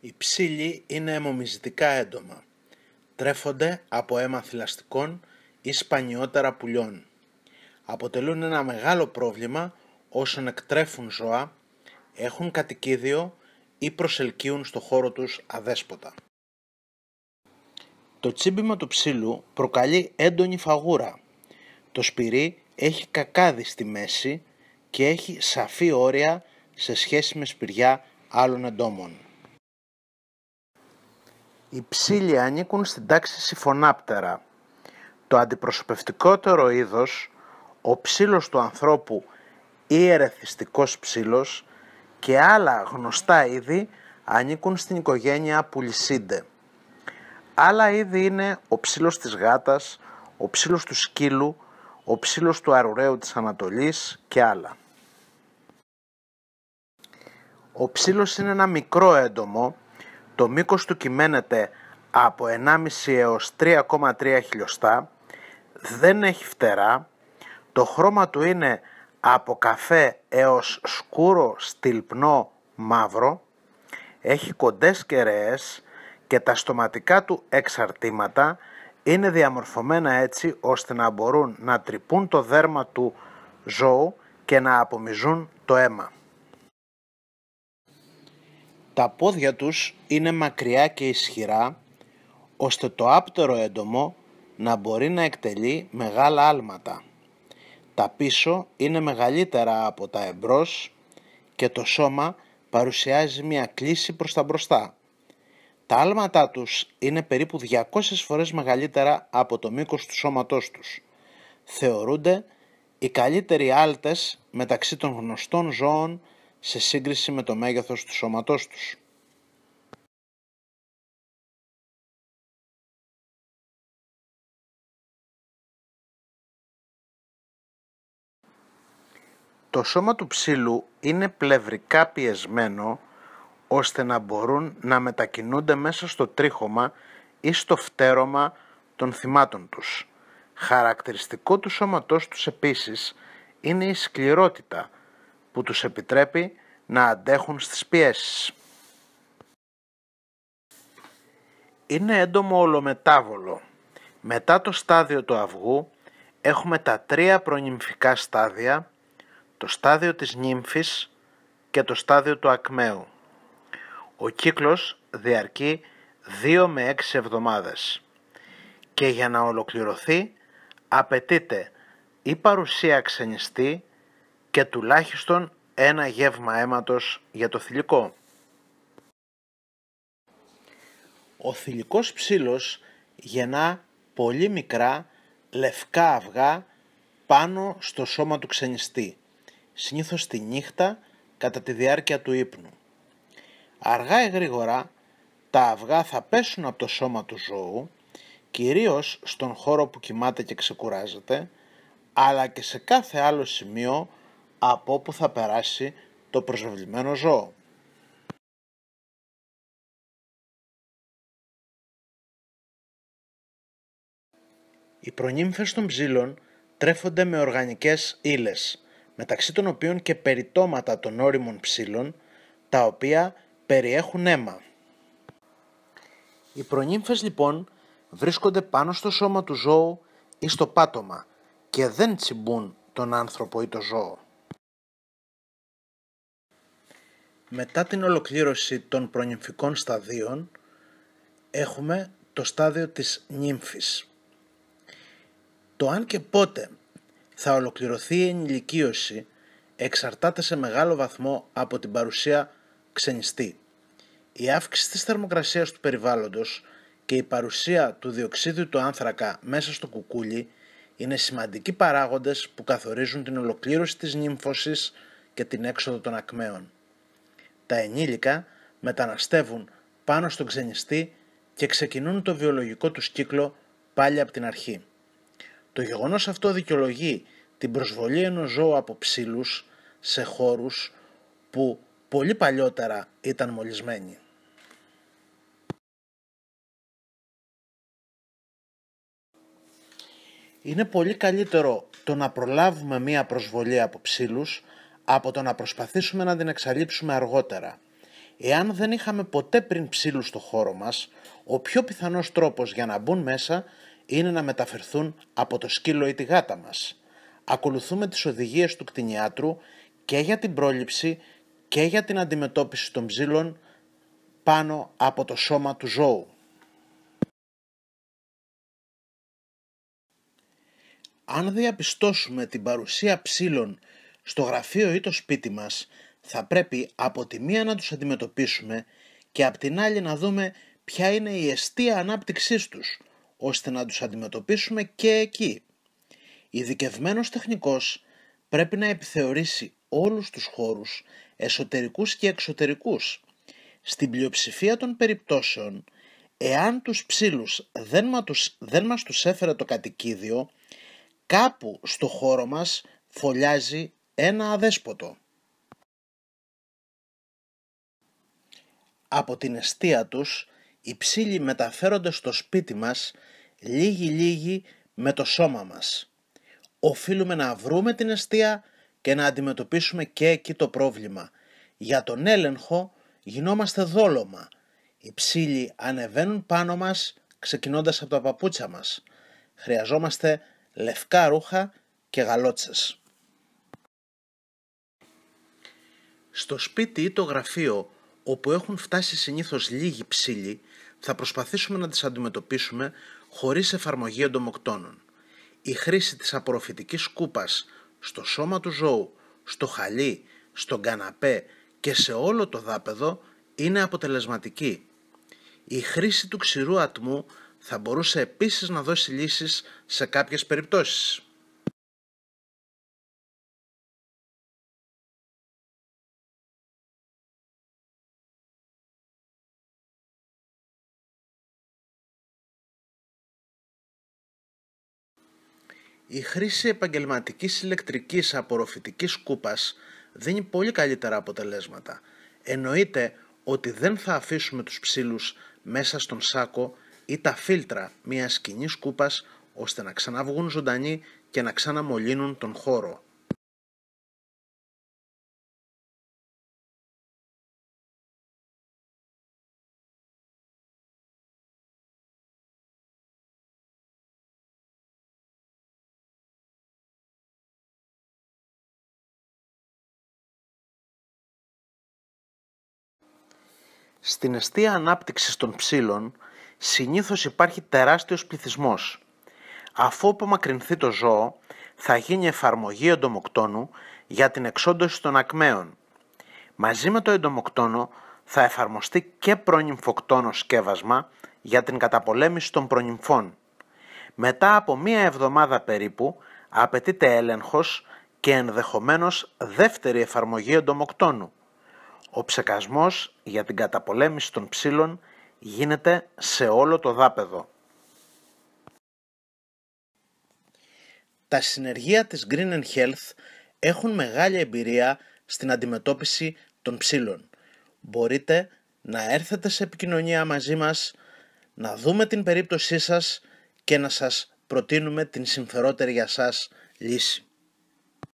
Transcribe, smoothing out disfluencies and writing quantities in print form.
Οι ψήλοι είναι αιμομυζητικά έντομα. Τρέφονται από αίμα θηλαστικών ή σπανιότερα πουλιών. Αποτελούν ένα μεγάλο πρόβλημα όσων εκτρέφουν ζώα, έχουν κατοικίδιο ή προσελκύουν στο χώρο τους αδέσποτα. Το τσίμπημα του ψήλου προκαλεί έντονη φαγούρα. Το σπυρί έχει κακάδι στη μέση και έχει σαφή όρια σε σχέση με σπηριά άλλων εντόμων. Οι ψήλοι ανήκουν στην τάξη Σιφωνάπτερα. Το αντιπροσωπευτικότερο είδος, ο ψήλος του ανθρώπου ή ερεθιστικός ψήλος και άλλα γνωστά είδη ανήκουν στην οικογένεια Πουλισίντε. Άλλα είδη είναι ο ψήλος της γάτας, ο ψήλος του σκύλου, ο ψήλος του αρουραίου της Ανατολής και άλλα. Ο ψήλος είναι ένα μικρό έντομο, το μήκος του κυμαίνεται από 1,5 έως 3,3 χιλιοστά, δεν έχει φτερά, το χρώμα του είναι από καφέ έως σκούρο στυλπνό μαύρο, έχει κοντές κεραίες και τα στοματικά του εξαρτήματα είναι διαμορφωμένα έτσι ώστε να μπορούν να τρυπούν το δέρμα του ζώου και να απομυζούν το αίμα. Τα πόδια τους είναι μακριά και ισχυρά, ώστε το άπτερο έντομο να μπορεί να εκτελεί μεγάλα άλματα. Τα πίσω είναι μεγαλύτερα από τα εμπρός και το σώμα παρουσιάζει μια κλίση προς τα μπροστά. Τα άλματά τους είναι περίπου 200 φορές μεγαλύτερα από το μήκος του σώματός τους. Θεωρούνται οι καλύτεροι άλτες μεταξύ των γνωστών ζώων σε σύγκριση με το μέγεθος του σώματός τους. Το σώμα του ψήλου είναι πλευρικά πιεσμένο ώστε να μπορούν να μετακινούνται μέσα στο τρίχωμα ή στο φτέρωμα των θυμάτων τους. Χαρακτηριστικό του σώματός τους επίσης είναι η σκληρότητα που τους επιτρέπει να αντέχουν στις πιέσεις. Είναι έντομο ολομετάβολο. Μετά το στάδιο του αυγού έχουμε τα 3 προνυμφικά στάδια, το στάδιο της νύμφης και το στάδιο του ακμαίου. Ο κύκλος διαρκεί 2 με 6 εβδομάδες και για να ολοκληρωθεί απαιτείται η παρουσία ξενιστή και τουλάχιστον ένα γεύμα αίματος για το θηλυκό. Ο θηλυκός ψήλος γεννά πολύ μικρά λευκά αυγά πάνω στο σώμα του ξενιστή, συνήθως τη νύχτα κατά τη διάρκεια του ύπνου. Αργά ή γρήγορα τα αυγά θα πέσουν από το σώμα του ζώου, κυρίως στον χώρο που κοιμάται και ξεκουράζεται, αλλά και σε κάθε άλλο σημείο από όπου θα περάσει το προσβεβλημένο ζώο. Οι προνύμφες των ψήλων τρέφονται με οργανικές ύλες, μεταξύ των οποίων και περιτώματα των ώριμων ψήλων, τα οποία περιέχουν αίμα. Οι προνύμφες λοιπόν βρίσκονται πάνω στο σώμα του ζώου ή στο πάτωμα και δεν τσιμπούν τον άνθρωπο ή το ζώο. Μετά την ολοκλήρωση των προνυμφικών σταδίων έχουμε το στάδιο της νύμφης. Το αν και πότε θα ολοκληρωθεί η ενηλικίωση εξαρτάται σε μεγάλο βαθμό από την παρουσία ξενιστή. Η αύξηση της θερμοκρασίας του περιβάλλοντος και η παρουσία του διοξίδιου του άνθρακα μέσα στο κουκούλι είναι σημαντικοί παράγοντες που καθορίζουν την ολοκλήρωση της νύμφωσης και την έξοδο των ακμαίων. Τα ενήλικα μεταναστεύουν πάνω στον ξενιστή και ξεκινούν το βιολογικό τους κύκλο πάλι από την αρχή. Το γεγονός αυτό δικαιολογεί την προσβολή ενός ζώου από ψήλους σε χώρους που πολύ παλιότερα ήταν μολυσμένοι. Είναι πολύ καλύτερο το να προλάβουμε μία προσβολή από ψήλους από το να προσπαθήσουμε να την εξαλείψουμε αργότερα. Εάν δεν είχαμε ποτέ πριν ψήλους στο χώρο μας, ο πιο πιθανός τρόπος για να μπουν μέσα είναι να μεταφερθούν από το σκύλο ή τη γάτα μας. Ακολουθούμε τις οδηγίες του κτηνιάτρου και για την πρόληψη και για την αντιμετώπιση των ψήλων πάνω από το σώμα του ζώου. Αν διαπιστώσουμε την παρουσία ψήλων στο γραφείο ή το σπίτι μας, θα πρέπει από τη μία να τους αντιμετωπίσουμε και από την άλλη να δούμε ποια είναι η εστία ανάπτυξής τους, ώστε να τους αντιμετωπίσουμε και εκεί. Ειδικευμένος τεχνικός πρέπει να επιθεωρήσει όλους τους χώρους, εσωτερικούς και εξωτερικούς. Στην πλειοψηφία των περιπτώσεων, εάν τους ψήλους δεν μας τους έφερε το κατοικίδιο, κάπου στο χώρο μας φωλιάζει ένα αδέσποτο. Από την εστία τους, οι ψήλοι μεταφέρονται στο σπίτι μας λίγοι με το σώμα μας. Οφείλουμε να βρούμε την εστία και να αντιμετωπίσουμε και εκεί το πρόβλημα. Για τον έλεγχο γινόμαστε δόλωμα. Οι ψήλοι ανεβαίνουν πάνω μας ξεκινώντας από τα παπούτσια μας. Χρειαζόμαστε λευκά ρούχα και γαλότσες. Στο σπίτι ή το γραφείο όπου έχουν φτάσει συνήθως λίγοι ψήλοι, θα προσπαθήσουμε να τις αντιμετωπίσουμε χωρίς εφαρμογή εντομοκτώνων. Η χρήση της απορροφητικής σκούπας στο σώμα του ζώου, στο χαλί, στον καναπέ και σε όλο το δάπεδο είναι αποτελεσματική. Η χρήση του ξηρού ατμού θα μπορούσε επίσης να δώσει λύσεις σε κάποιες περιπτώσεις. Η χρήση επαγγελματικής ηλεκτρικής απορροφητικής σκούπας δίνει πολύ καλύτερα αποτελέσματα. Εννοείται ότι δεν θα αφήσουμε τους ψήλους μέσα στον σάκο ή τα φίλτρα μιας κοινής σκούπας ώστε να ξαναβγούν ζωντανοί και να ξαναμολύνουν τον χώρο. Στην εστία ανάπτυξης των ψήλων συνήθως υπάρχει τεράστιος πληθυσμός. Αφού απομακρυνθεί το ζώο, θα γίνει εφαρμογή εντομοκτώνου για την εξόντωση των ακμαίων. Μαζί με το εντομοκτώνο θα εφαρμοστεί και προνυμφοκτώνο σκεύασμα για την καταπολέμηση των προνυμφών. Μετά από μία εβδομάδα περίπου απαιτείται έλεγχος και ενδεχομένως δεύτερη εφαρμογή εντομοκτώνου. Ο ψεκασμός για την καταπολέμηση των ψήλων γίνεται σε όλο το δάπεδο. Τα συνεργεία της Green Health έχουν μεγάλη εμπειρία στην αντιμετώπιση των ψήλων. Μπορείτε να έρθετε σε επικοινωνία μαζί μας, να δούμε την περίπτωσή σας και να σας προτείνουμε την συμφερότερη για σας λύση.